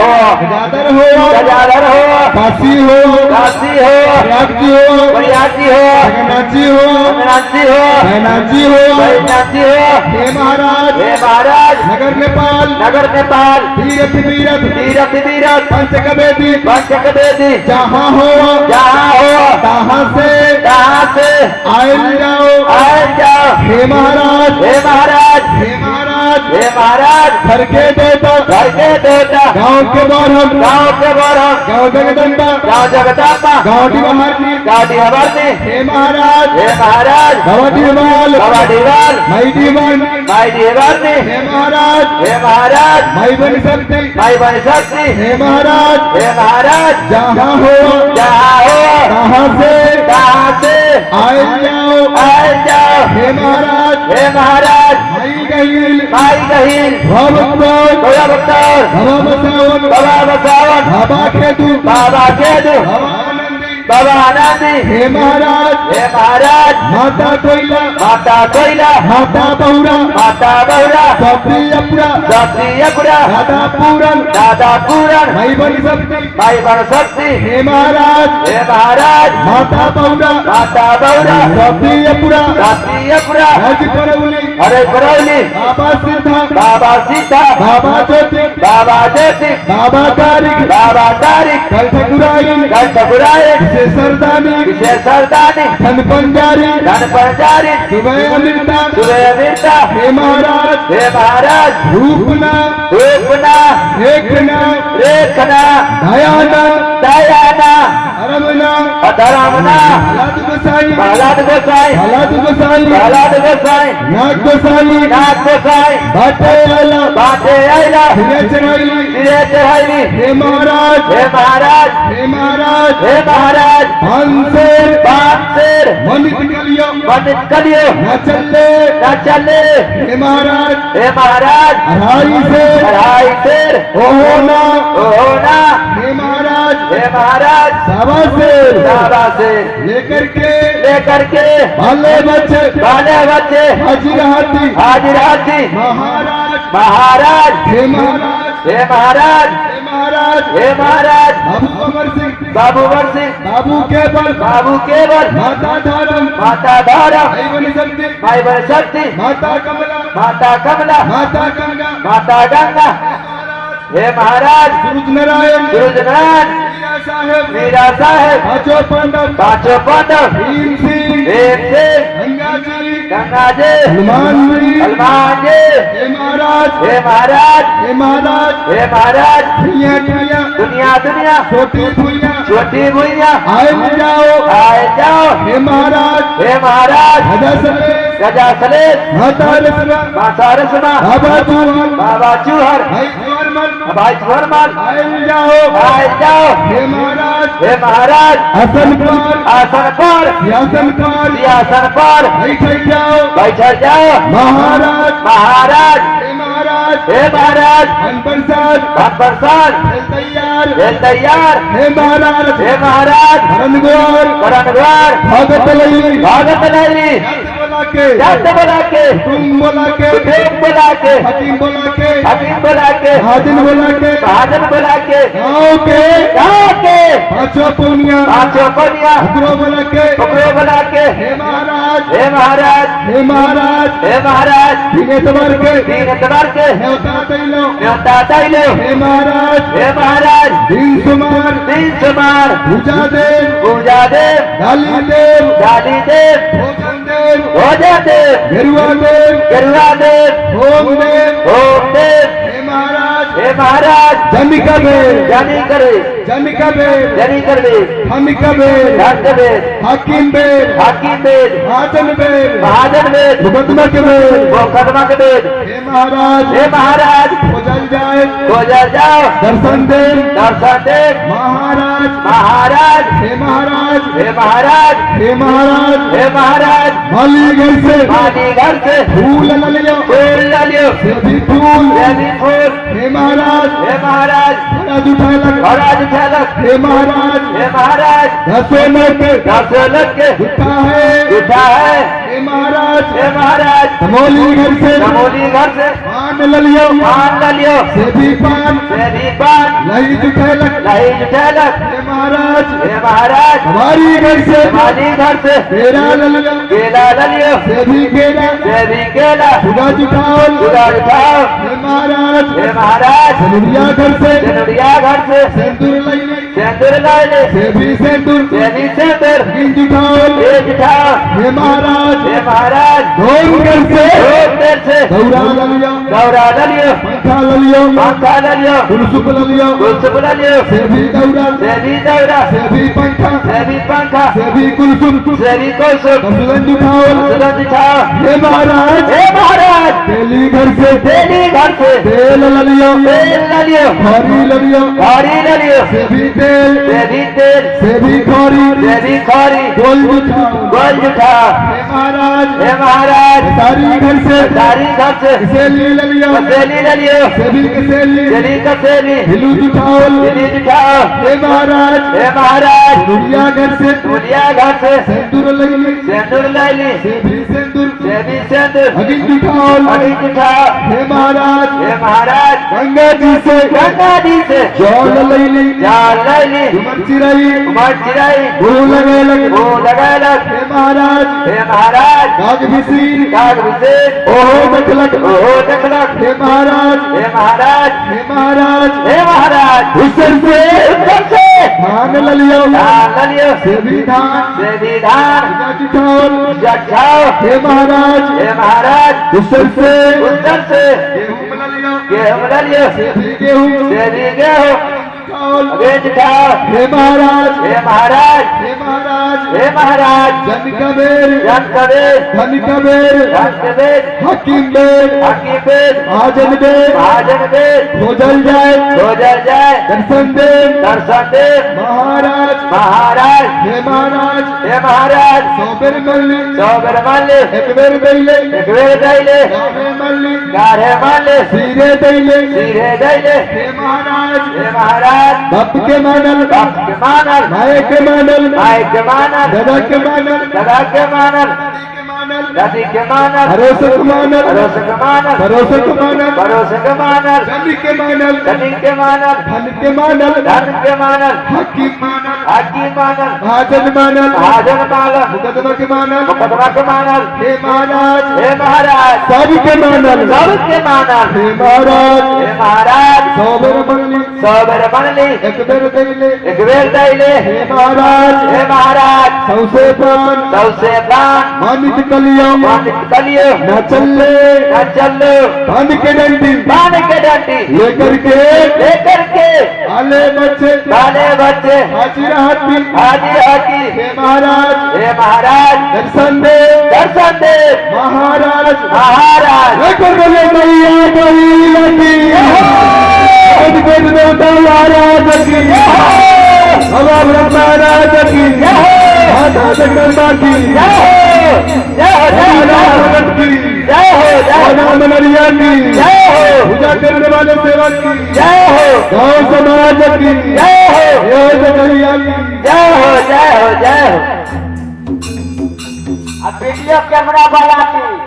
हो गजाधर हो काशी हो प्रयागजी हो जगन्नाथजी हो बैनाथजी हो हे महाराज नगर नेपाल तीरथ पंचकवेदी जहाँ हो तहाँ से आयल जाओ हे महाराज घर के देवता गाँव के बरहम गाँव जगदम्बा गाँव डिवाहरनी हे महाराज भवडीवाल माई डिवाहरनी हे महाराज माई बन सकती हे महाराज जहाँ हो तहाँ से आयल जाओ हे महाराज माई गहील बाबा बसावन बाबा केतु बाबा आनंदी हे महाराज माता कोयला माता बहुरा सप्तियपुरा दादा पूरन माई बन सकती हे महाराज माता बहुरा सप्तियपुरा हरे करौली बाबा सीता बाबा ज्योति बाबा तारिक कलठकुराई विशेष सरदानी धन पंजारी सुबह अमृता हे महाराज रूपना रेखना दयाना धरमना प्रहलाद गोसाई नाग गोसाई बाटे आइला सिरे चढ़ाइली हे महाराज बांसेर मनित कलियो न चले हे महाराज अढ़ाई शेर ओहोना हे महाराज साबा से लेकर के बाले बच्चे हाजिर हाथी महाराज हे महाराज बाबू अमर सिंह बाबू केवल माता धर्म माई बन सकती माता कमला माता गंगा हे महाराज सूरज नारायण मीरा साहेब पांचों पांडव भीम सिंह गंगा जी हनुमान जी हे महाराज दुनिया छोटी भुइया आए जाओ हे महाराज गजा सलेत माता रसमा बाबा चूहर भाई चूहरमल आए जाओ हे महाराज आसन पर बैठ जाओ महाराज हे महाराज धन प्रसाद तैयार हे महाराज भगत लैली जात बोला के तुम बोला के हकीम बोला के हाजिन बोला के गाँव के पांचों पुनिया उकरो बोला के हे महाराज दिनेतवार के न्योता दैलो हे महाराज दिन सुमार पूजा देव डाली देव भोजन देव गेरुआ देव ओम देव हे महाराज जमी करे हाकिम बेद महाजन बेद मुकदमा के बेद हे महाराज गुजर जाओ दर्शन देव महाराज हे महाराज माली घर से फूल ल लियो फूल हे महाराज महाराज उठालक हे महाराज दसों के उठा है हे महाराज तमोली घर से मान ल लियो से भी पान नहीं जुटैलक नहीं जुटैलक हे महाराज हे महाराज हमारी घर से हमारी घर से केला ललियो केला ललियो से भी केला केला खुदा जुटाओ उठाओ हे महाराज हे महाराज सनुरिया घर से जनरिया घर से सिंदूर लइले सेंदूर लाइले से भी सिंदूर सेंदूर जुटाओ जुटाओ हे महाराज धोन घर से दौरा ललियो पंखा ललियो कुलसुप ललियो से भी दौरा से भी पंखा से भी कुलसुप कमलन जुटाओ हे महाराज तेली घर से तेल ललियो खरी ललियो से भी तेल से भी खरी गोल जुटाओ हे महाराज सारी घर से कसेली ललियो से भी कसेली हिलू जुटाओ हे महाराज दुनिया घर से सिंदूर लइली से भी सिंदूर अगिन जुटाओ हे महाराज गंगा जी से जल लइली उमर चिराई वो लगेलक हे महाराज काग बिसीर ओहो देखलक हे महाराज हुसर से धान ललियो से भी धान जुटाओ हे महाराज हुसर से गेहूं ललियो से भी गेहूं हे महाराज जन कबीर हकीम बेर महाजन बेर खोजल जाए दर्शन दे महाराज हे महाराज सोबर मल्ली एक बेर दैले गारे मल्ली सीरे दैले हे महाराज बाप के मानल माए के मानल दादा के मानल दादी के मानल भरोसे के मानल धनी के मानल हकीम मानल महाजन मानल मुकदमा के मानल हे महाराज सब के मानल हे महाराज सोबर मनली एक बेर दैले हे महाराज सौसे प्राण मानित कलियो न चल्ले बांध के डंडी लेकर के आले बच्चे हाजिर हाथी हे महाराज दर्शन दे महाराज लेकर बोले मैया पूजा करने वाले सेवक की गाँव समाज की अब वीडियो कैमरा वाला की